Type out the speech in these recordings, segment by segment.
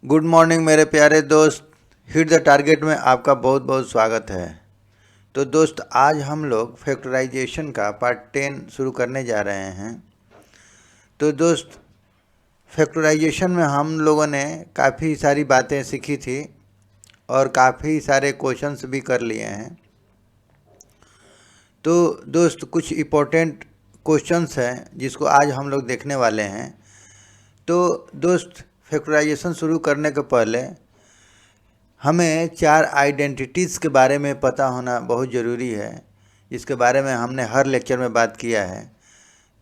Good morning मेरे प्यारे दोस्त। हिट द टारगेट में आपका बहुत बहुत स्वागत है। तो दोस्त, आज हम लोग फैक्टराइजेशन का पार्ट 10 शुरू करने जा रहे हैं। तो दोस्त, फैक्टराइजेशन में हम लोगों ने काफ़ी सारी बातें सीखी थी और काफ़ी सारे क्वेश्चंस भी कर लिए हैं। तो दोस्त, कुछ इम्पोर्टेंट क्वेश्चंस हैं जिसको आज हम लोग देखने वाले हैं। तो दोस्त, फैक्टराइजेशन शुरू करने के पहले हमें 4 आइडेंटिटीज़ के बारे में पता होना बहुत ज़रूरी है, जिसके बारे में हमने हर लेक्चर में बात किया है।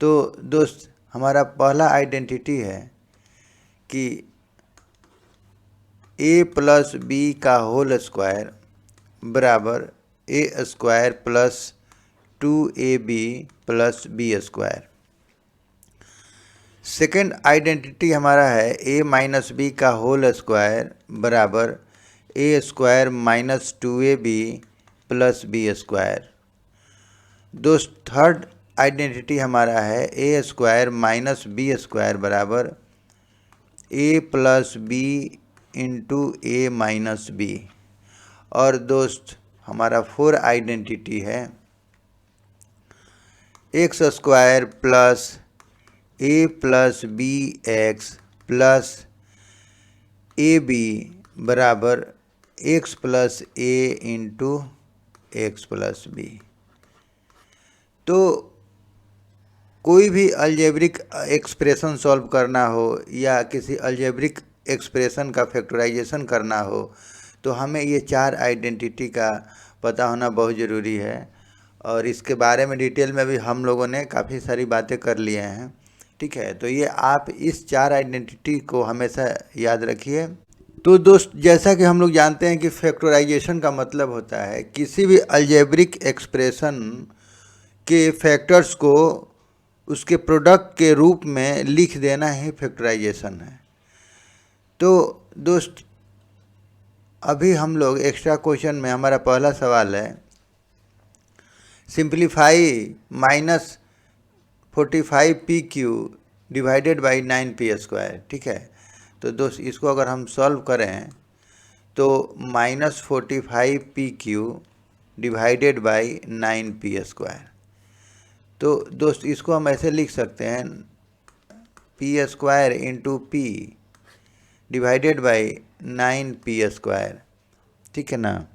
तो दोस्त, हमारा पहला आइडेंटिटी है कि a प्लस बी का होल स्क्वायर बराबर A square plus 2ab plus B square. Second identity हमारा है a माइनस बी का होल स्क्वायर बराबर A square minus 2ab plus B square. दोस्त, थर्ड आइडेंटिटी हमारा है A square minus B square बराबर A plus B into A minus B. और दोस्त, हमारा फोर आइडेंटिटी है X square plus A plus B x plus A B बराबर x plus ए into x plus B. तो कोई भी अलजेब्रिक एक्सप्रेशन सॉल्व करना हो या किसी अलजेब्रिक एक्सप्रेशन का फैक्टराइजेशन करना हो तो हमें ये 4 आइडेंटिटी का पता होना बहुत ज़रूरी है। और इसके बारे में डिटेल में भी हम लोगों ने काफ़ी सारी बातें कर लिए हैं। ठीक है, तो ये आप इस 4 आइडेंटिटी को हमेशा याद रखिए। तो दोस्त, जैसा कि हम लोग जानते हैं कि फैक्टराइजेशन का मतलब होता है किसी भी अलजेब्रिक एक्सप्रेशन के फैक्टर्स को उसके प्रोडक्ट के रूप में लिख देना ही फैक्टराइजेशन है। तो दोस्त, अभी हम लोग एक्स्ट्रा क्वेश्चन में हमारा पहला सवाल है simplify minus 45pq divided by 9p square. ठीक है, तो दोस्त इसको अगर हम सॉल्व करें तो minus 45pq divided by 9p square. तो दोस्त इसको हम ऐसे लिख सकते हैं P square into P divided by 9p square. ठीक है ना।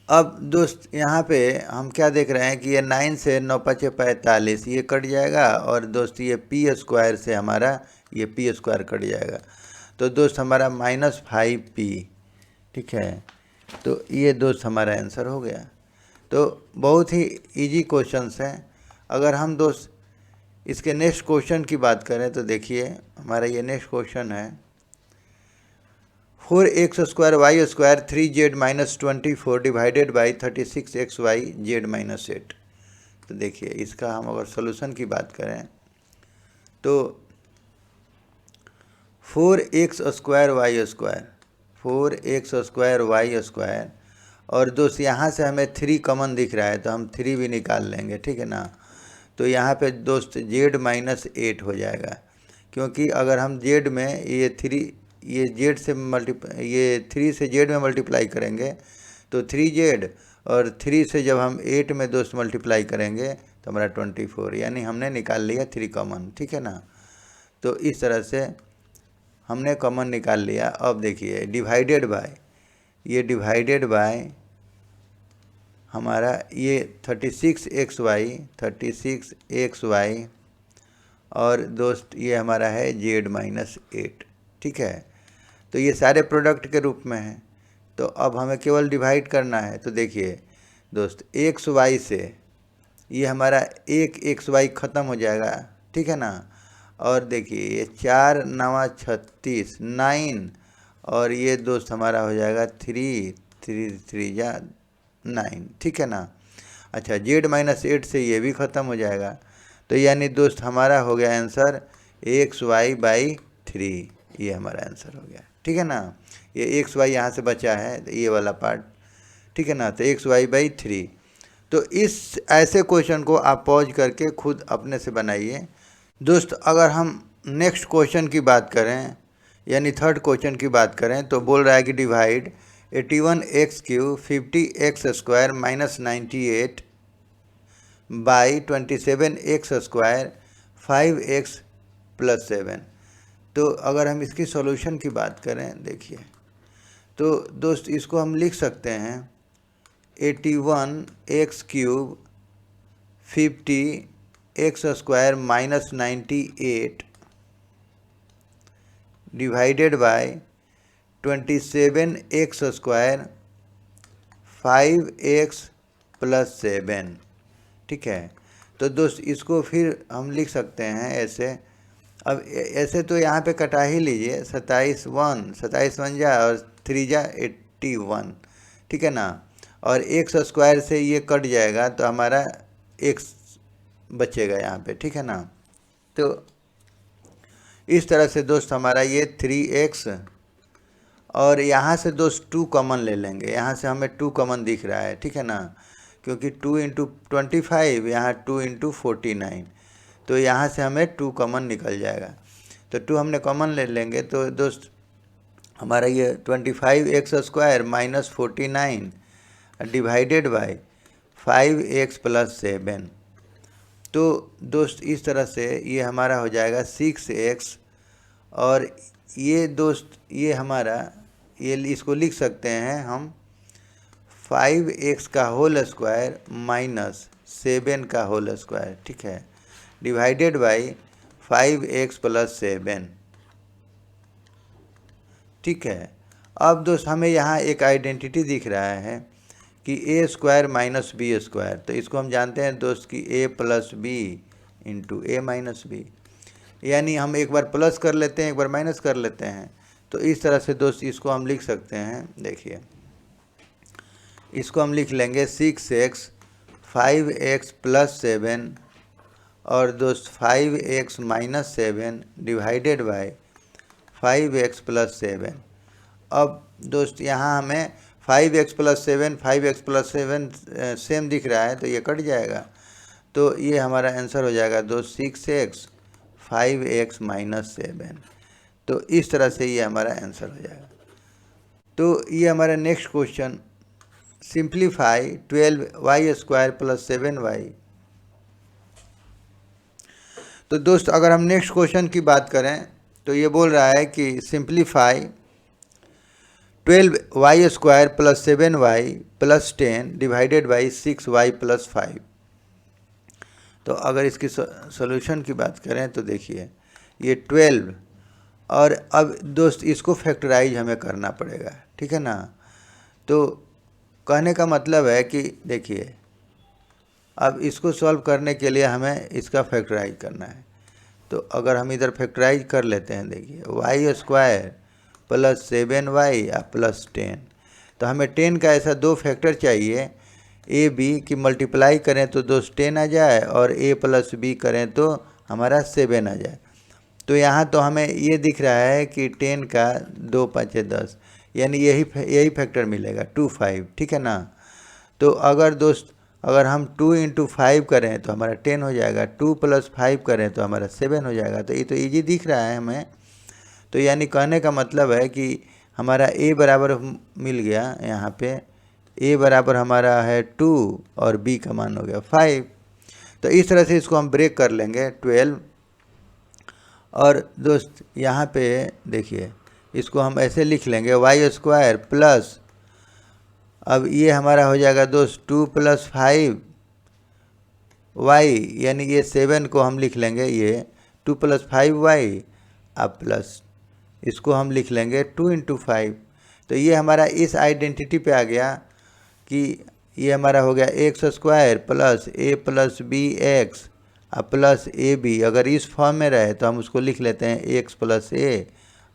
अब दोस्त, यहाँ पे हम क्या देख रहे हैं कि ये 9 से 9 5 45 ये कट जाएगा और दोस्त ये पी स्क्वायर से हमारा ये पी स्क्वायर कट जाएगा। तो दोस्त हमारा -5p। ठीक है, तो ये दोस्त हमारा आंसर हो गया। तो बहुत ही इजी क्वेश्चंस हैं। अगर हम दोस्त इसके नेक्स्ट क्वेश्चन की बात करें तो देखिए हमारा ये नेक्स्ट क्वेश्चन है 4x square y square 3z minus 24 divided by 36xy z minus 8। तो देखिए इसका हम अगर सोल्यूशन की बात करें तो 4x square y square 4x square y square और दोस्त यहाँ से हमें 3 कॉमन दिख रहा है तो हम 3 भी निकाल लेंगे। ठीक है ना। तो यहाँ पे दोस्त z माइनस 8 हो जाएगा, क्योंकि अगर हम z में ये 3 से z में मल्टीप्लाई करेंगे तो 3z और 3 से जब हम 8 में दोस्त मल्टीप्लाई करेंगे तो हमारा 24, यानी हमने निकाल लिया 3 कॉमन। ठीक है ना। तो इस तरह से हमने कॉमन निकाल लिया। अब देखिए डिवाइडेड बाय हमारा ये 36xy और दोस्त ये हमारा है z माइनस 8। ठीक है, तो ये सारे प्रोडक्ट के रूप में है। तो अब हमें केवल डिवाइड करना है। तो देखिए दोस्त xy से ये हमारा एक xy ख़त्म हो जाएगा। ठीक है ना। और देखिए ये 4 9 36 9 और ये दोस्त हमारा हो जाएगा 3 3 3 जा 9। ठीक है ना। अच्छा, z माइनस 8 से ये भी ख़त्म हो जाएगा। तो यानी दोस्त हमारा हो गया आंसर xy/3। ये हमारा आंसर हो गया। ठीक है ना। ये xy यहाँ से बचा है तो ये वाला पार्ट। ठीक है ना। तो xy/3। तो इस ऐसे क्वेश्चन को आप पॉज करके खुद अपने से बनाइए। दोस्त, अगर हम नेक्स्ट क्वेश्चन की बात करें यानी थर्ड क्वेश्चन की बात करें तो बोल रहा है कि divide 81x³ 50x² minus 98 by 27x² 5x plus 7। तो अगर हम इसकी सॉल्यूशन की बात करें, देखिए तो दोस्त इसको हम लिख सकते हैं 81x³ 50x² minus 98 divided by 27x² 5x plus 7। ठीक है, तो दोस्त इसको फिर हम लिख सकते हैं ऐसे। अब ऐसे तो यहाँ पे कटा ही लीजिए, 27 1 जा और 3 जा 81। ठीक है ना, और x² से ये कट जाएगा तो हमारा x बचेगा यहाँ पे। ठीक है ना, तो इस तरह से दोस्त हमारा ये 3x, और यहाँ से दोस्त 2 कॉमन ले लेंगे। यहाँ से हमें 2 कॉमन दिख रहा है। ठीक है ना, क्योंकि 2 × 25 यहाँ 2 × 49, तो यहाँ से हमें 2 कॉमन निकल जाएगा। तो 2 हमने कॉमन ले लेंगे तो दोस्त हमारा ये 25x² minus 49 divided by 5x plus 7। तो दोस्त इस तरह से ये हमारा हो जाएगा 6x, और ये दोस्त ये हमारा ये इसको लिख सकते हैं हम 5x का होल स्क्वायर माइनस 7 का होल स्क्वायर। ठीक है, डिवाइडेड बाई 5x प्लस 7। ठीक है, अब दोस्त हमें यहाँ एक आइडेंटिटी दिख रहा है कि a² माइनस b²। तो इसको हम जानते हैं दोस्त कि a plus B into a minus b, यानी हम एक बार प्लस कर लेते हैं एक बार माइनस कर लेते हैं। तो इस तरह से दोस्त इसको हम लिख सकते हैं। देखिए इसको हम लिख लेंगे 6x 5x प्लस 7 और दोस्त 5x minus 7 divided by 5x plus 7। अब दोस्त यहाँ हमें 5x plus 7 5x plus 7 same दिख रहा है, तो ये कट जाएगा। तो ये हमारा आंसर हो जाएगा दोस्त 6x 5x माइनस 7। तो इस तरह से ये हमारा आंसर हो जाएगा। तो ये हमारा next question, simplify 12y² plus 7y। तो दोस्त अगर हम नेक्स्ट क्वेश्चन की बात करें तो ये बोल रहा है कि simplify 12y² plus 7y plus 10 divided by 6y plus 5। तो अगर इसकी सॉल्यूशन की बात करें तो देखिए ये 12, और अब दोस्त इसको फैक्टराइज हमें करना पड़ेगा। ठीक है ना, तो कहने का मतलब है कि देखिए अब इसको सॉल्व करने के लिए हमें इसका फैक्टराइज करना है। तो अगर हम इधर फैक्टराइज कर लेते हैं, देखिए y² प्लस 7y प्लस 10, तो हमें 10 का ऐसा 2 फैक्टर चाहिए a b की मल्टीप्लाई करें तो दोस्त 10 आ जाए और a प्लस b करें तो हमारा 7 आ जाए। तो यहाँ तो हमें ये दिख रहा है कि 10 का 2 5 10, यानी यही फैक्टर मिलेगा 2 5। ठीक है ना, तो अगर दोस्त अगर हम 2 × 5 करें तो हमारा 10 हो जाएगा, 2 + 5 करें तो हमारा 7 हो जाएगा। तो ये तो ईजी दिख रहा है हमें। तो यानी कहने का मतलब है कि हमारा a बराबर मिल गया, यहाँ पे a बराबर हमारा है 2 और b का मान हो गया 5। तो इस तरह से इसको हम ब्रेक कर लेंगे 12। और दोस्त यहाँ पे देखिए इसको हम ऐसे लिख लेंगे y² प्लस, अब ये हमारा हो जाएगा दोस्त 2 + 5y, यानी ये 7 को हम लिख लेंगे ये 2 + 5y अब प्लस इसको हम लिख लेंगे 2 × 5। तो ये हमारा इस आइडेंटिटी पे आ गया कि ये हमारा हो गया x² plus a plus B x plus A b. अगर इस फॉर्म में रहे तो हम उसको लिख लेते हैं x प्लस a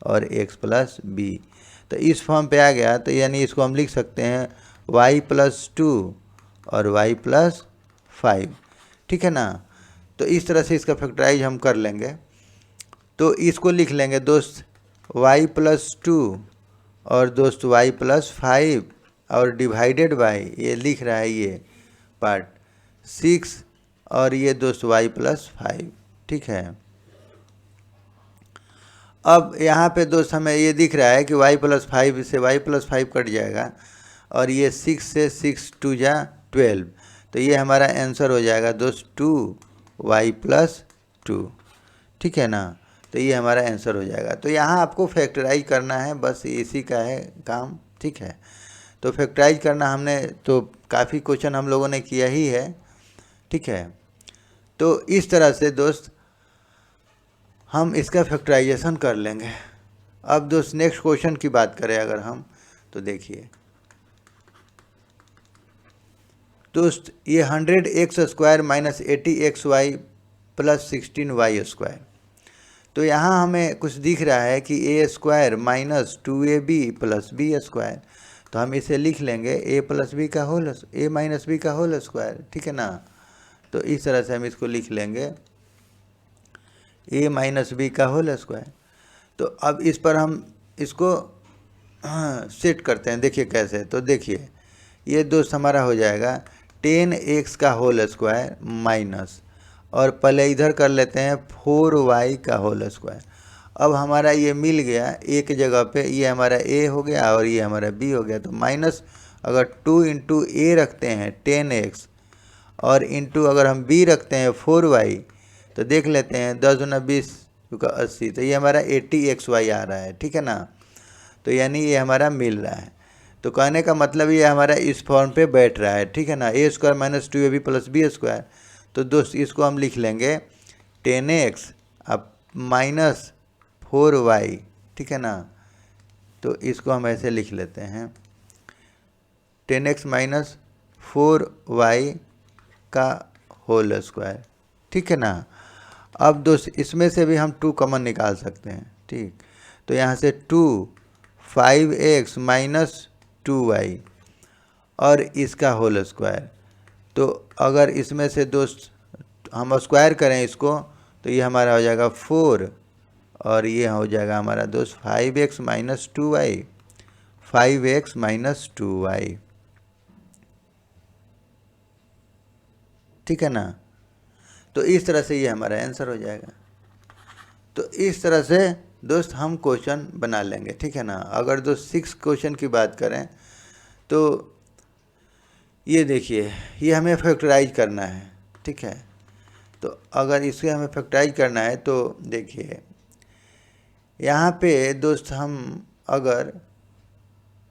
और x प्लस b। तो इस फॉर्म पे आ गया, तो यानी इसको हम लिख सकते हैं y प्लस 2 और y प्लस 5। ठीक है ना, तो इस तरह से इसका फैक्टराइज हम कर लेंगे। तो इसको लिख लेंगे दोस्त y प्लस 2 और दोस्त y प्लस 5 और डिवाइडेड बाई ये लिख रहा है ये पार्ट 6 और ये दोस्त y प्लस 5। ठीक है, अब यहाँ पे दोस्त हमें ये दिख रहा है कि y+5 से y+5 कट जाएगा और ये 6 से 6 2 जा 12, तो ये हमारा आंसर हो जाएगा दोस्त 2y+2, ठीक है ना। तो ये हमारा आंसर हो जाएगा। तो यहाँ आपको फैक्टराइज करना है, बस इसी का है काम, ठीक है। तो फैक्टराइज करना हमने तो काफ़ी क्वेश्चन हम लोगों ने किया ही है, ठीक है। तो इस तरह से दोस्त हम इसका फैक्टराइजेशन कर लेंगे। अब दोस्त नेक्स्ट क्वेश्चन की बात करें अगर हम, तो देखिए दोस्त ये 100x² minus 80xy plus 16y², तो यहाँ हमें कुछ दिख रहा है कि a² minus 2ab plus b², तो हम इसे लिख लेंगे a माइनस b का होल स्क्वायर, ठीक है ना। तो इस तरह से हम इसको लिख लेंगे a माइनस b का होल स्क्वायर। तो अब इस पर हम इसको सेट करते हैं, देखिए कैसे। तो देखिए ये दोस्त हमारा हो जाएगा 10x का होल स्क्वायर माइनस, और पहले इधर कर लेते हैं 4y का होल स्क्वायर। अब हमारा ये मिल गया एक जगह पे, ये हमारा a हो गया और ये हमारा b हो गया। तो माइनस अगर 2 इंटू a रखते हैं 10x और इंटू अगर हम b रखते हैं 4y, तो देख लेते हैं 10 दूना 20 का 80, तो ये हमारा 80xy आ रहा है, ठीक है ना। तो यानी ये हमारा मिल रहा है। तो कहने का मतलब ये हमारा इस फॉर्म पे बैठ रहा है, ठीक है ना। a² minus 2ab plus b²। तो दोस्त इसको हम लिख लेंगे 10x अब माइनस 4y, ठीक है ना। तो इसको हम ऐसे लिख लेते हैं 10x माइनस 4y का होल स्क्वायर, ठीक है ना। अब दोस्त इसमें से भी हम 2 कॉमन निकाल सकते हैं, ठीक। तो यहाँ से 2 5x माइनस 2y और इसका होल स्क्वायर। तो अगर इसमें से दोस्त हम स्क्वायर करें इसको, तो ये हमारा हो जाएगा 4 और ये हो जाएगा हमारा दोस्त 5x minus 2y, 5x minus 2y, ठीक है ना। तो इस तरह से ये हमारा आंसर हो जाएगा। तो इस तरह से दोस्त हम क्वेश्चन बना लेंगे, ठीक है ना। अगर दोस्त 6 क्वेश्चन की बात करें तो ये देखिए ये हमें फैक्टराइज करना है, ठीक है। तो अगर इसे हमें फैक्टराइज करना है तो देखिए यहाँ पे दोस्त हम अगर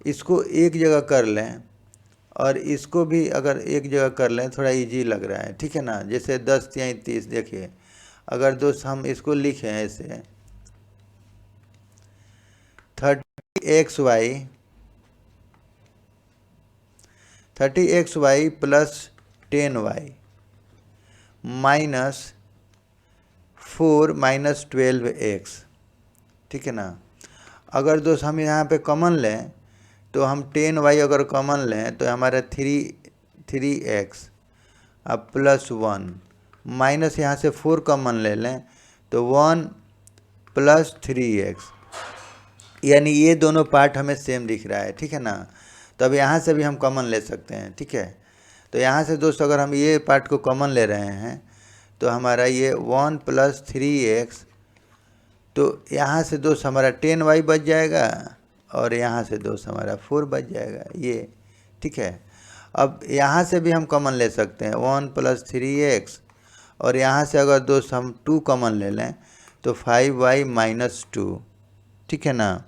इसको एक जगह कर लें और इसको भी अगर एक जगह कर लें, थोड़ा इजी लग रहा है, ठीक है ना। जैसे 10 या 30, देखिए अगर दोस्त हम इसको लिखें ऐसे 30xy plus 10y minus 4 minus 12x, ठीक है ना। अगर दोस्त हम यहाँ पे कॉमन लें तो हम 10y अगर कॉमन लें तो हमारा 3x अब प्लस 1 माइनस यहाँ से 4 कॉमन ले लें तो 1 प्लस 3x, यानी ये दोनों पार्ट हमें सेम दिख रहा है, ठीक है ना। तो अब यहाँ से भी हम कॉमन ले सकते हैं, ठीक है। तो यहाँ से दोस्त अगर हम ये पार्ट को कॉमन ले रहे हैं तो हमारा ये 1 प्लस 3x, तो यहाँ से दोस्त हमारा 10y बच जाएगा और यहाँ से दोस्त हमारा 4 बच जाएगा, ये ठीक है। अब यहाँ से भी हम कॉमन ले सकते हैं 1 प्लस 3x, और यहाँ से अगर दोस्त हम 2 कॉमन ले लें तो 5y माइनस 2, ठीक है ना।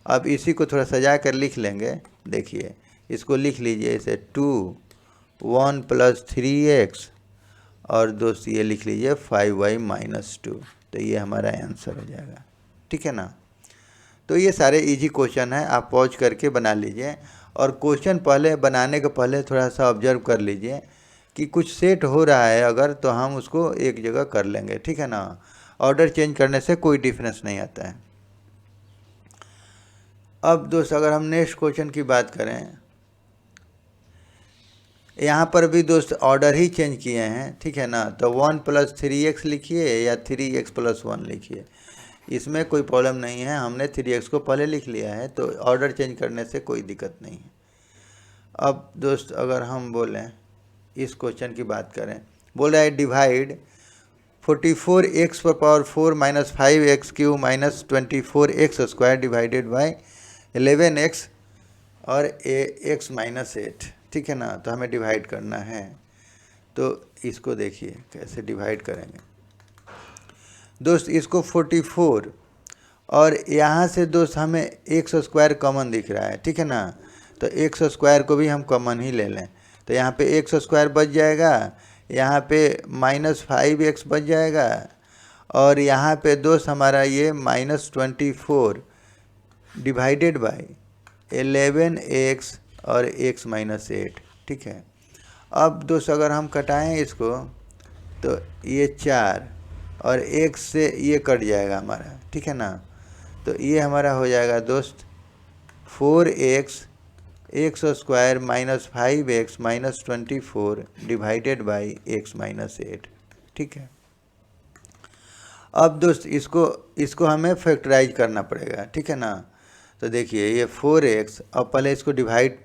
अब इसी को थोड़ा सजा कर लिख लेंगे, देखिए इसको लिख लीजिए इसे 2 1 प्लस 3x और दोस्त ये लिख लीजिए 5y माइनस 2, तो ये हमारा आंसर हो जाएगा, ठीक है ना। तो ये सारे इजी क्वेश्चन हैं, आप पॉज करके बना लीजिए। और क्वेश्चन पहले बनाने के पहले थोड़ा सा ऑब्जर्व कर लीजिए कि कुछ सेट हो रहा है अगर, तो हम उसको एक जगह कर लेंगे, ठीक है ना। ऑर्डर चेंज करने से कोई डिफरेंस नहीं आता है। अब दोस्त अगर हम नेक्स्ट क्वेश्चन की बात करें, यहाँ पर भी दोस्त ऑर्डर ही चेंज किए हैं, ठीक है ना। तो 1 प्लस 3x लिखिए या 3x प्लस 1 लिखिए, इसमें कोई प्रॉब्लम नहीं है। हमने 3x को पहले लिख लिया है तो ऑर्डर चेंज करने से कोई दिक्कत नहीं है। अब दोस्त अगर हम बोलें इस क्वेश्चन की बात करें, बोल रहा है डिवाइड 44x पर power 4 minus 5x Q minus 24x square divided by 11x और x माइनस 8, ठीक है ना। तो हमें डिवाइड करना है, तो इसको देखिए कैसे डिवाइड करेंगे दोस्त। इसको 44 और यहाँ से दोस्त हमें एक्स स्क्वायर कॉमन दिख रहा है, ठीक है ना। तो एक्स स्क्वायर को भी हम कॉमन ही ले लें, तो यहाँ पे एक्स स्क्वायर बच जाएगा, यहाँ पे माइनस 5x बच जाएगा, और यहाँ पे दोस्त हमारा ये माइनस 24 डिवाइडेड बाई 11x और x माइनस 8, ठीक है। अब दोस्त अगर हम कटाएं इसको तो ये 4 और x से ये कट जाएगा हमारा, ठीक है ना। तो ये हमारा हो जाएगा दोस्त 4x x square minus 5x minus 24 divided by x minus 8, ठीक है। अब दोस्त इसको हमें फैक्टराइज करना पड़ेगा, ठीक है ना। तो देखिए ये 4x, अब पहले इसको डिवाइड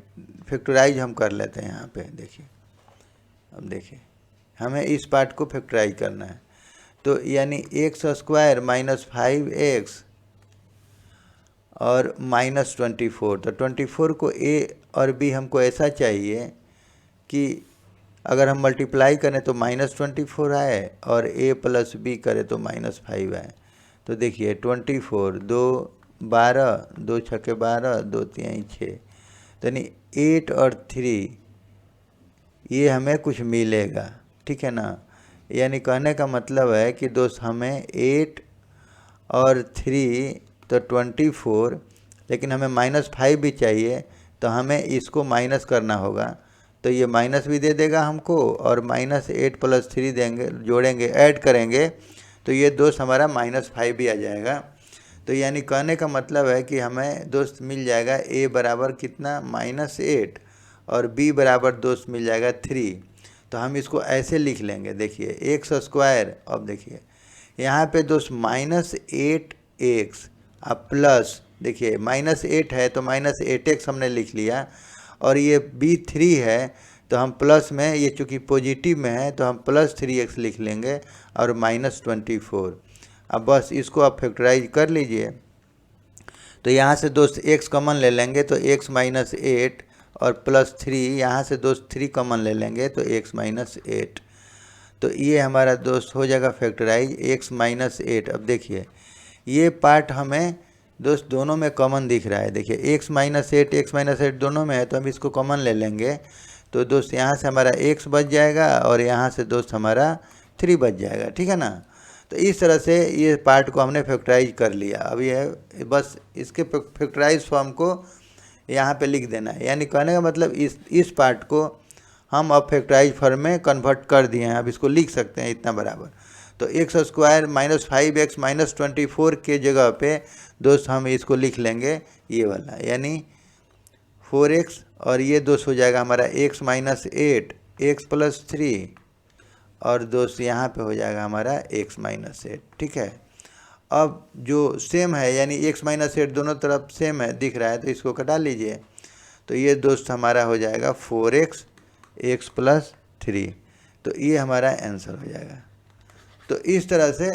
फैक्टराइज हम कर लेते हैं यहाँ पे, देखिए। अब देखिए हमें इस पार्ट को फैक्टराइज करना है, तो यानी एक्स स्क्वायर माइनस 5x और माइनस 24, तो 24 को a और b हमको ऐसा चाहिए कि अगर हम मल्टीप्लाई करें तो माइनस 24 आए और a प्लस b करें तो माइनस 5 आए। तो देखिए 24 2 12 2 छक्के 12 2 तिहाई 6, तो यानी 8 और 3 ये हमें कुछ मिलेगा, ठीक है ना। यानी कहने का मतलब है कि दोस्त हमें 8 और 3 तो 24, लेकिन हमें माइनस 5 भी चाहिए, तो हमें इसको माइनस करना होगा। तो ये माइनस भी दे देगा हमको, और माइनस 8 प्लस 3 देंगे, जोड़ेंगे, ऐड करेंगे, तो ये दोस्त हमारा माइनस 5 भी आ जाएगा। तो यानी कहने का मतलब है कि हमें दोस्त मिल जाएगा a बराबर कितना माइनस 8 और b बराबर दोस्त मिल जाएगा 3। तो हम इसको ऐसे लिख लेंगे, देखिए एक्स स्क्वायर, अब देखिए यहाँ पे दोस्त माइनस 8x अब प्लस, देखिए माइनस 8 है तो माइनस 8x हमने लिख लिया, और ये b3 है तो हम प्लस में, ये चूँकि पॉजिटिव में है तो हम प्लस 3x लिख लेंगे, और माइनस 24। अब बस इसको आप फैक्टराइज कर लीजिए। तो यहाँ से दोस्त x कॉमन ले लेंगे तो x माइनस 8 और प्लस 3, यहाँ से दोस्त 3 कॉमन ले लेंगे तो x माइनस 8। तो ये हमारा दोस्त हो जाएगा फैक्टराइज x माइनस 8। अब देखिए ये पार्ट हमें दोस्त दोनों में कॉमन दिख रहा है, देखिए x माइनस 8 दोनों में है, तो हम इसको कॉमन ले लेंगे। तो दोस्त यहाँ से हमारा x बच जाएगा और यहाँ से दोस्त हमारा 3 बच जाएगा, ठीक है ना। तो इस तरह से ये पार्ट को हमने फैक्टराइज कर लिया। अब ये बस इसके फैक्टराइज फॉर्म को यहाँ पे लिख देना है, यानी कहने का मतलब इस पार्ट को हम अब फैक्टराइज फॉर्म में कन्वर्ट कर दिए हैं। अब इसको लिख सकते हैं इतना बराबर, तो x square minus 5x minus 24 के जगह पे दोस्त हम इसको लिख लेंगे ये वाला, यानी 4x, और ये दोस्त हो जाएगा हमारा x माइनस 8 x प्लस 3, और दोस्त यहाँ पे हो जाएगा हमारा x माइनस 8, ठीक है। अब जो सेम है यानी x माइनस 8 दोनों तरफ सेम है दिख रहा है, तो इसको कटा लीजिए, तो ये दोस्त हमारा हो जाएगा 4x x प्लस 3। तो ये हमारा आंसर हो जाएगा। तो इस तरह से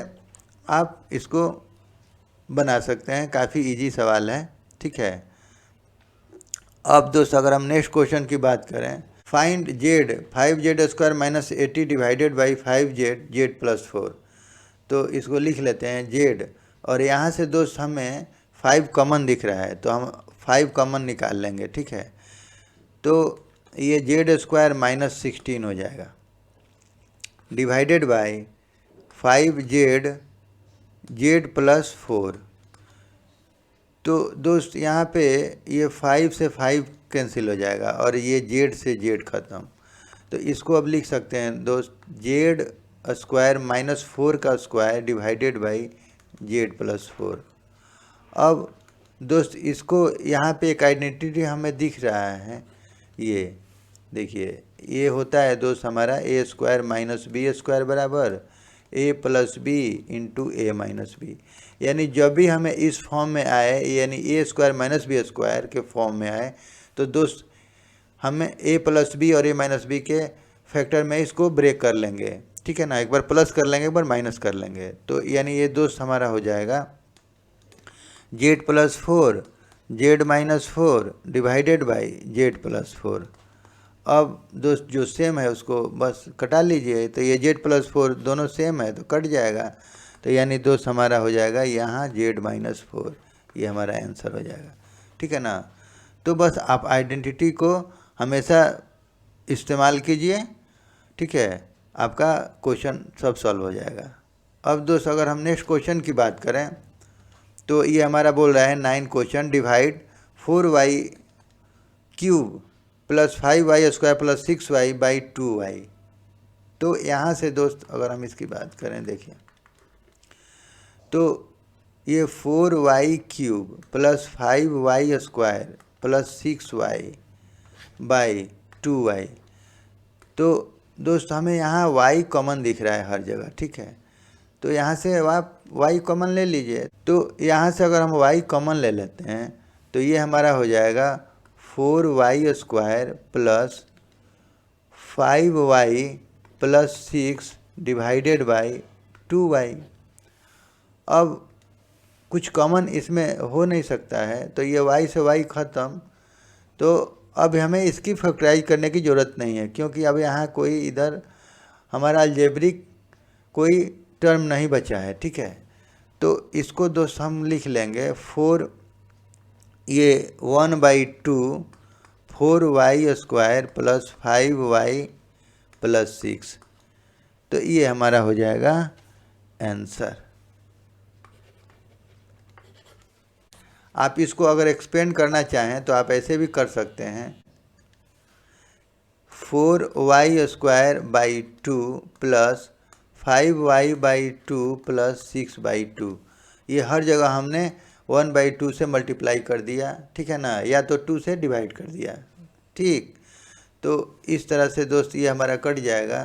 आप इसको बना सकते हैं, काफ़ी इजी सवाल है, ठीक है। अब दोस्त अगर हम नेक्स्ट क्वेश्चन की बात करें, find z 5z square minus 80 divided by 5z z plus 4। तो इसको लिख लेते हैं z, और यहाँ से दोस्त हमें 5 कॉमन दिख रहा है तो हम 5 कॉमन निकाल लेंगे, ठीक है। तो ये z स्क्वायर माइनस 16 हो जाएगा divided by 5z z plus 4। तो दोस्त यहाँ पे ये 5 से 5 कैंसिल हो जाएगा और ये z से z ख़त्म। तो इसको अब लिख सकते हैं दोस्त z स्क्वायर माइनस 4 का square divided by z plus 4। अब दोस्त इसको यहाँ पे एक आइडेंटिटी हमें दिख रहा है, ये देखिए ये होता है दोस्त हमारा a square minus B square बराबर a plus B into A minus b. यानी जब भी हमें इस फॉर्म में आए, यानी a square minus B square के फॉर्म में आए, तो दोस्त हमें a प्लस बी और a माइनस बी के फैक्टर में इसको ब्रेक कर लेंगे, ठीक है ना, एक बार प्लस कर लेंगे एक बार माइनस कर लेंगे। तो यानी ये दोस्त हमारा हो जाएगा Z plus 4 Z minus 4 divided by Z plus 4। अब दोस्त जो सेम है उसको बस कटा लीजिए, तो ये जेड प्लस 4 दोनों सेम है तो कट जाएगा। तो यानी दोस्त हमारा हो जाएगा यहाँ जेड माइनस 4, ये हमारा आंसर हो जाएगा। ठीक है ना। तो बस आप आइडेंटिटी को हमेशा इस्तेमाल कीजिए, ठीक है, आपका क्वेश्चन सब सॉल्व हो जाएगा। अब दोस्त अगर हम नेक्स्ट क्वेश्चन की बात करें तो ये हमारा बोल रहा है 9 question divide 4y cube plus 5y square plus 6y by 2y। तो यहाँ से दोस्त अगर हम इसकी बात करें, देखिए तो ये 4y cube plus 5y square plus 6y by 2y। तो दोस्त हमें यहाँ y कॉमन दिख रहा है हर जगह, ठीक है। तो यहाँ से आप y कॉमन ले लीजिए। तो यहाँ से अगर हम y कॉमन ले लेते हैं तो ये हमारा हो जाएगा 4y square plus 5y plus 6 divided by 2y। अब कुछ कॉमन इसमें हो नहीं सकता है, तो ये y से y ख़त्म। तो अब हमें इसकी फैक्टराइज करने की ज़रूरत नहीं है, क्योंकि अब यहाँ कोई इधर हमारा अलजेब्रिक कोई टर्म नहीं बचा है, ठीक है। तो इसको दोस्त हम लिख लेंगे 4 ये 1/2 4y square plus 5y plus 6। तो ये हमारा हो जाएगा आंसर। आप इसको अगर एक्सपेंड करना चाहें तो आप ऐसे भी कर सकते हैं 4y square by 2 plus 5y by 2 plus 6/2। ये हर जगह हमने 1/2 से मल्टीप्लाई कर दिया, ठीक है ना, या तो 2 से डिवाइड कर दिया, ठीक। तो इस तरह से दोस्त ये हमारा कट जाएगा।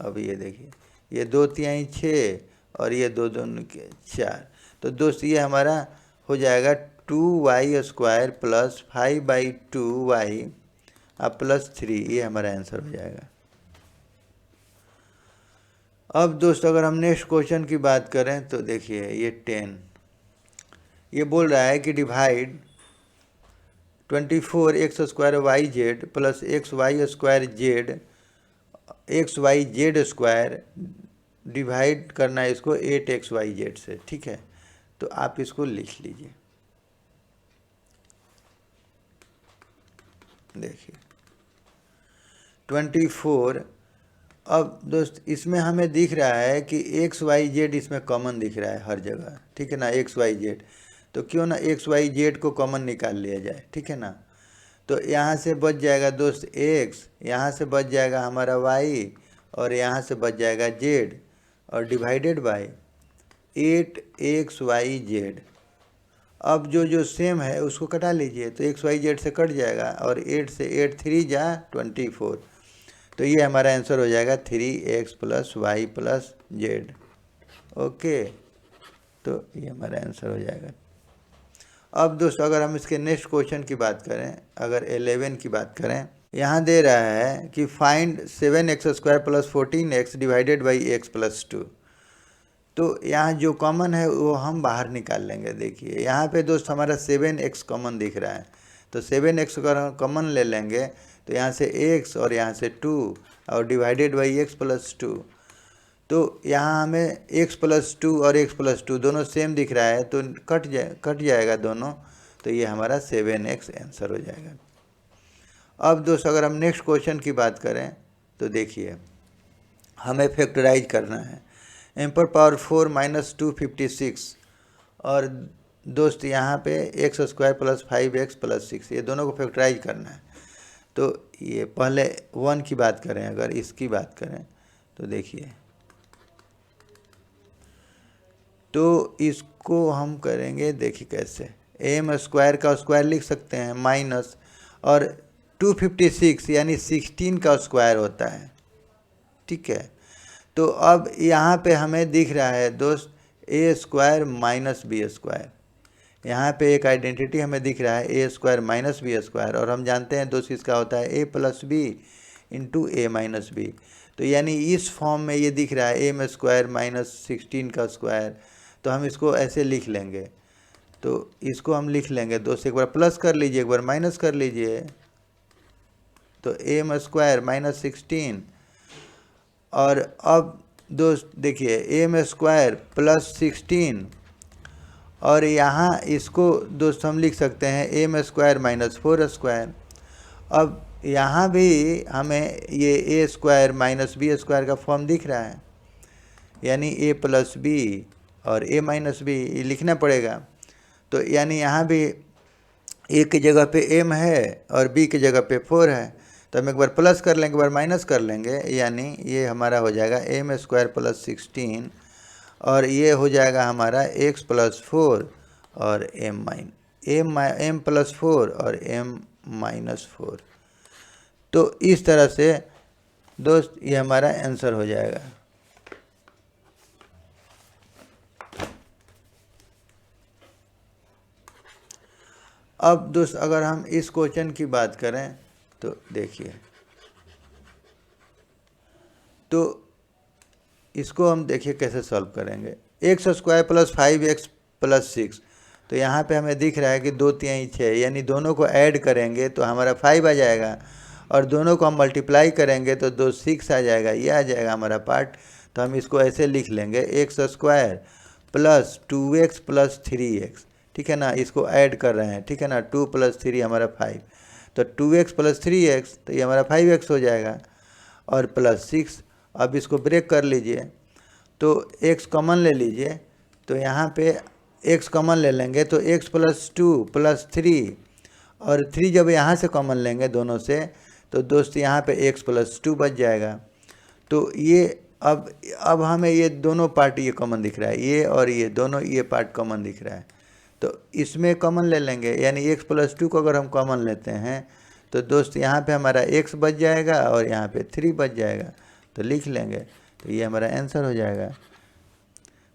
अब ये देखिए ये 2 तिहाई 6 और ये 2 दूनी 4। तो दोस्त ये हमारा हो जाएगा 2y स्क्वायर प्लस 5/2y अब प्लस 3, ये हमारा आंसर हो जाएगा। अब दोस्त अगर हम नेक्स्ट क्वेश्चन की बात करें तो देखिए ये 10 ये बोल रहा है कि divide 24x square y z plus XY square z XYZ square divide करना है इसको 8XYZ से, ठीक है। तो आप इसको लिख लीजिए। देखिए 24। अब दोस्त इसमें हमें दिख रहा है कि XYZ इसमें कॉमन दिख रहा है हर जगह, ठीक है ना, XYZ। तो क्यों ना XYZ को कॉमन निकाल लिया जाए, ठीक है ना। तो यहाँ से बच जाएगा दोस्त X, यहाँ से बच जाएगा हमारा Y और यहाँ से बच जाएगा Z और डिवाइडेड बाय 8XYZ। अब जो सेम है उसको कटा लीजिए, तो XYZ से कट जाएगा और 8 से 8 3 जा 24। तो ये हमारा आंसर हो जाएगा 3x plus y plus z. Okay, तो ये हमारा आंसर हो जाएगा। अब दोस्तों अगर हम इसके नेक्स्ट क्वेश्चन की बात करें, अगर 11 की बात करें, यहाँ दे रहा है कि find 7x square plus 14x divided by x plus 2। तो यहाँ जो कॉमन है वो हम बाहर निकाल लेंगे। देखिए यहाँ पे दोस्त हमारा 7x कॉमन दिख रहा है, तो 7x अगर हम कॉमन ले लेंगे तो यहाँ से x और यहाँ से 2 और डिवाइडेड बाई x प्लस 2। तो यहाँ हमें x प्लस 2 और x प्लस 2 दोनों सेम दिख रहा है, तो कट जाएगा दोनों। तो ये हमारा 7x आंसर हो जाएगा। अब दोस्त अगर हम नेक्स्ट क्वेश्चन की बात करें तो देखिए हमें फैक्टराइज करना है m पावर 4 माइनस 256 और दोस्त यहाँ पे x square plus 5x plus 6, ये दोनों को फैक्टराइज करना है। तो ये पहले 1 की बात करें, अगर इसकी बात करें तो देखिए, तो इसको हम करेंगे, देखिए कैसे m स्क्वायर का स्क्वायर लिख सकते हैं माइनस और 256 यानी 16 का स्क्वायर होता है, ठीक है। तो अब यहाँ पे हमें दिख रहा है दोस्त a square minus B square, यहाँ पे एक आइडेंटिटी हमें दिख रहा है a square minus B square, और हम जानते हैं दोस्त इसका होता है a plus B into A minus b. तो यानी इस फॉर्म में ये दिख रहा है एम स्क्वायर माइनस 16 का स्क्वायर, तो हम इसको ऐसे लिख लेंगे। तो इसको हम लिख लेंगे दोस्त, एक बार प्लस कर लीजिए, एक बार माइनस कर लीजिए। तो एम स्क्वायर माइनस 16, और अब दोस्त देखिए एम स्क्वायर प्लस 16, और यहाँ इसको दोस्त हम लिख सकते हैं एम स्क्वायर माइनस 4 स्क्वायर। अब यहाँ भी हमें ये ए स्क्वायर माइनस बी स्क्वायर का फॉर्म दिख रहा है, यानी ए प्लस बी और ए माइनस बी लिखना पड़ेगा। तो यानी यहाँ भी ए की जगह पे एम है और बी की जगह पे 4 है, तो हम एक बार प्लस कर लेंगे, एक बार माइनस कर लेंगे, यानी ये हमारा हो जाएगा एम स्क्वायर प्लस 16, और ये हो जाएगा हमारा एक्स प्लस 4 और एम प्लस 4 और एम माइनस 4। तो इस तरह से दोस्त ये हमारा आंसर हो जाएगा। अब दोस्त अगर हम इस क्वेश्चन की बात करें तो देखिए, तो इसको हम देखिए कैसे सॉल्व करेंगे। X square plus 5x plus 6, तो यहाँ पे हमें दिख रहा है कि 2 3 6, यानी दोनों को ऐड करेंगे तो हमारा 5 आ जाएगा, और दोनों को हम मल्टीप्लाई करेंगे तो 2 6 आ जाएगा, ये आ जाएगा हमारा पार्ट। तो हम इसको ऐसे लिख लेंगे x square plus 2x plus 3x, ठीक है ना, इसको ऐड कर रहे हैं, ठीक है ना, 2 प्लस 3 हमारा 5, तो 2x प्लस 3x तो ये हमारा 5x हो जाएगा, और प्लस 6। अब इसको ब्रेक कर लीजिए, तो x कॉमन ले लीजिए, तो यहाँ पे x कॉमन ले लेंगे तो x प्लस 2 प्लस 3, और 3 जब यहाँ से कॉमन लेंगे दोनों से, तो दोस्त यहाँ पे x प्लस 2 बच जाएगा। तो ये अब हमें ये दोनों पार्ट ये कॉमन दिख रहा है, ये और ये दोनों ये पार्ट कॉमन दिख रहा है, तो इसमें कॉमन ले लेंगे, यानी x प्लस 2 को अगर हम कॉमन लेते हैं तो दोस्त यहाँ पे हमारा x बच जाएगा और यहाँ पे 3 बच जाएगा, तो लिख लेंगे, तो ये हमारा आंसर हो जाएगा।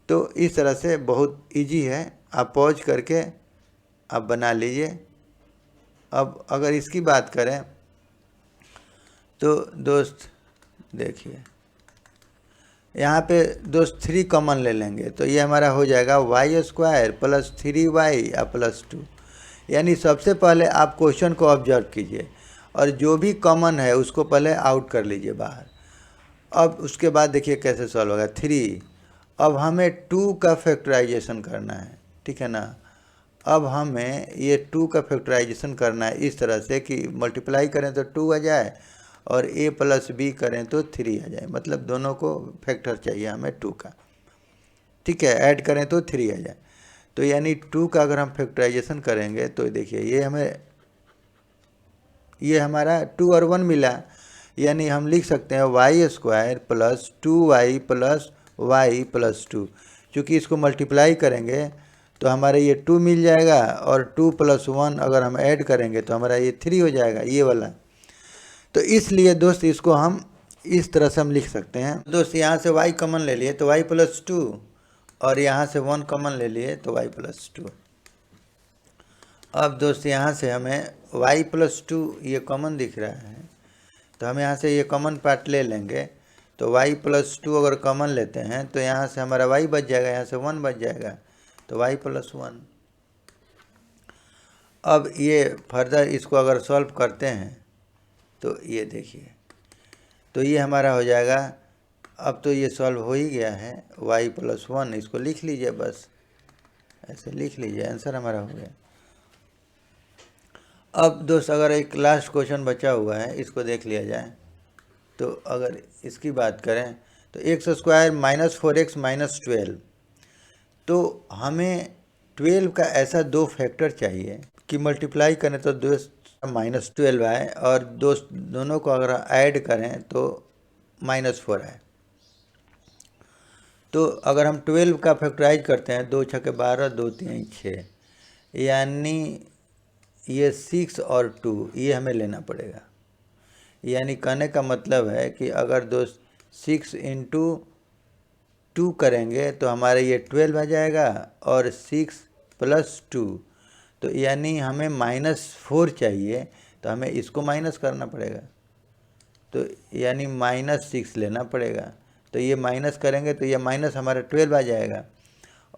तो इस तरह से बहुत इजी है, आप पॉज करके आप बना लीजिए। अब अगर इसकी बात करें तो दोस्त देखिए यहाँ पे दोस्त 3 कॉमन ले लेंगे, तो ये हमारा हो जाएगा Y square plus 3y plus 2। यानी सबसे पहले आप क्वेश्चन को ऑब्जर्व कीजिए और जो भी कॉमन है उसको पहले आउट कर लीजिए बाहर। अब उसके बाद देखिए कैसे सॉल्व होगा। 3, अब हमें 2 का फैक्टराइजेशन करना है, ठीक है ना। अब हमें ये 2 का फैक्टराइजेशन करना है इस तरह से कि मल्टीप्लाई करें तो 2 आ जाए और a प्लस बी करें तो 3 आ जाए, मतलब दोनों को फैक्टर चाहिए हमें 2 का, ठीक है, ऐड करें तो 3 आ जाए। तो यानी 2 का अगर हम फैक्टराइजेशन करेंगे तो देखिए ये हमारा 2 और 1 मिला, यानी हम लिख सकते हैं y square plus 2y plus y plus 2। चूँकि इसको मल्टीप्लाई करेंगे तो हमारा ये 2 मिल जाएगा, और 2 प्लस 1 अगर हम ऐड करेंगे तो हमारा ये 3 हो जाएगा, ये वाला। तो इसलिए दोस्त इसको हम इस तरह से हम लिख सकते हैं। दोस्त यहाँ से y कॉमन ले लिए तो y प्लस 2, और यहाँ से 1 कॉमन ले लिए तो y प्लस 2। अब दोस्त यहाँ से हमें y प्लस 2 ये कॉमन दिख रहा है, तो हम यहाँ से ये कॉमन पार्ट ले लेंगे, तो y प्लस 2 अगर कॉमन लेते हैं तो यहाँ से हमारा y बच जाएगा, यहाँ से 1 बच जाएगा, तो y प्लस 1। अब ये फर्दर इसको अगर सॉल्व करते हैं तो ये देखिए, तो ये हमारा हो जाएगा। अब तो ये सॉल्व हो ही गया है, y प्लस 1, इसको लिख लीजिए, बस ऐसे लिख लीजिए, आंसर हमारा हो गया। अब दोस्त अगर एक लास्ट क्वेश्चन बचा हुआ है, इसको देख लिया जाए। तो अगर इसकी बात करें तो x square minus 4x minus 12, तो हमें 12 का ऐसा 2 फैक्टर चाहिए कि मल्टीप्लाई करें तो दोस्त माइनस 12 आए, और दोस्त दोनों को अगर ऐड करें तो माइनस 4 आए। तो अगर हम 12 का फैक्टराइज करते हैं, 2 छके 12, 2 3 6, यानी ये 6 और 2 ये हमें लेना पड़ेगा। यानी कहने का मतलब है कि अगर दोस्त 6 इंटू 2 करेंगे तो हमारे ये 12 आ जाएगा, और 6 प्लस 2, तो यानी हमें -4 चाहिए, तो हमें इसको माइनस करना पड़ेगा। तो यानी -6 लेना पड़ेगा। तो ये माइनस करेंगे तो ये माइनस हमारा 12 आ जाएगा,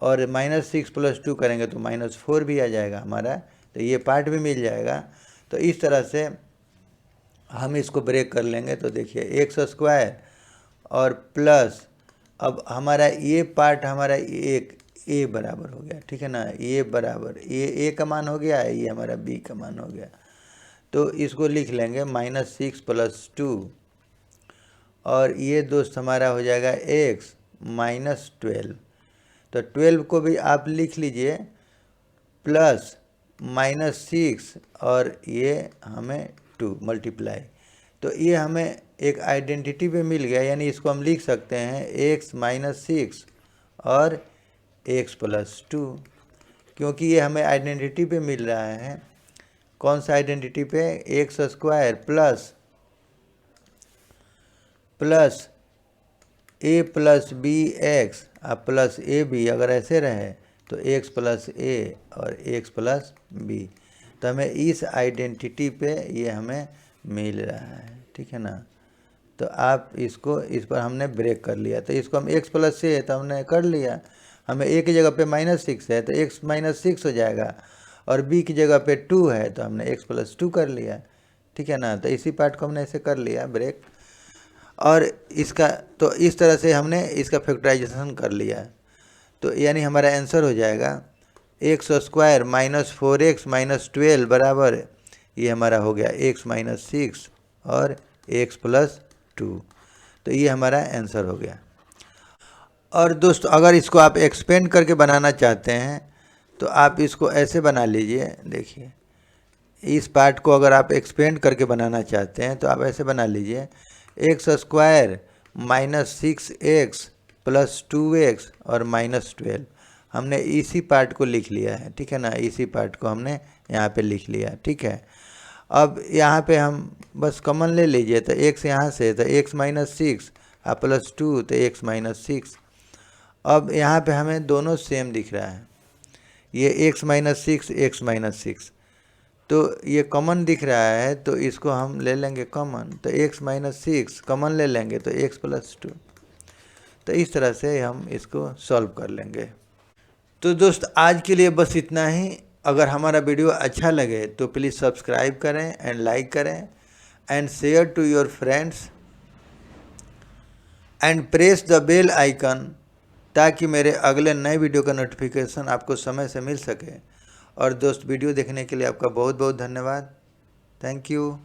और -6 + 2 करेंगे तो -4 भी आ जाएगा हमारा, तो ये पार्ट भी मिल जाएगा। तो इस तरह से हम इसको ब्रेक कर लेंगे। तो देखिए x² और प्लस, अब हमारा ये पार्ट हमारा एक a बराबर हो गया, ठीक है ना, a बराबर a का मान हो गया, ये हमारा b का मान हो गया। तो इसको लिख लेंगे -6 + 2, और ये दोस्त हमारा हो जाएगा x -12। तो 12 को भी आप लिख लीजिए प्लस -6 और ये हमें 2 मल्टीप्लाई। तो ये हमें एक आइडेंटिटी पे मिल गया, यानी इसको हम लिख सकते हैं x -6 और x + 2, क्योंकि ये हमें आइडेंटिटी पे मिल रहा है। कौन सा आइडेंटिटी पे? x² plus a + bx plus ab, अगर ऐसे रहे तो x + a और x + b। तो हमें इस आइडेंटिटी पे ये हमें मिल रहा है, ठीक है ना। तो आप इसको, इस पर हमने ब्रेक कर लिया, तो इसको हम x + a है तो हमने कर लिया। हमें a की जगह पे -6 है तो x -6 हो जाएगा, और b की जगह पे 2 है तो हमने x + 2 कर लिया, ठीक है ना। तो इसी पार्ट को हमने ऐसे कर लिया ब्रेक, और इसका तो इस तरह से हमने इसका फैक्टराइजेशन कर लिया। तो यानी हमारा आंसर हो जाएगा x² -4x -12 बराबर, ये हमारा हो गया x -6 और x + 2। तो ये हमारा आंसर हो गया। और दोस्तों अगर इसको आप एक्सपेंड करके बनाना चाहते हैं तो आप इसको ऐसे बना लीजिए। देखिए इस पार्ट को अगर आप एक्सपेंड करके बनाना चाहते हैं तो आप ऐसे बना लीजिए, x² -6x + 2x और -12। हमने इसी पार्ट को लिख लिया है, ठीक है ना, इसी पार्ट को हमने यहाँ पे लिख लिया, ठीक है। अब यहाँ पे हम बस कॉमन ले लीजिए, तो x यहाँ से तो x -6 + 2 तो x -6। अब यहाँ पे हमें दोनों सेम दिख रहा है, ये x -6 x -6, तो ये कॉमन दिख रहा है, तो इसको हम ले लेंगे कॉमन, तो x -6 कॉमन ले लेंगे तो x + 2। तो इस तरह से हम इसको सॉल्व कर लेंगे। तो दोस्त आज के लिए बस इतना ही। अगर हमारा वीडियो अच्छा लगे तो प्लीज़ सब्सक्राइब करें एंड लाइक करें and share to your friends and press the bell icon, ताकि मेरे अगले नए वीडियो का नोटिफिकेशन आपको समय से मिल सके। और दोस्त वीडियो देखने के लिए आपका बहुत बहुत धन्यवाद। Thank you.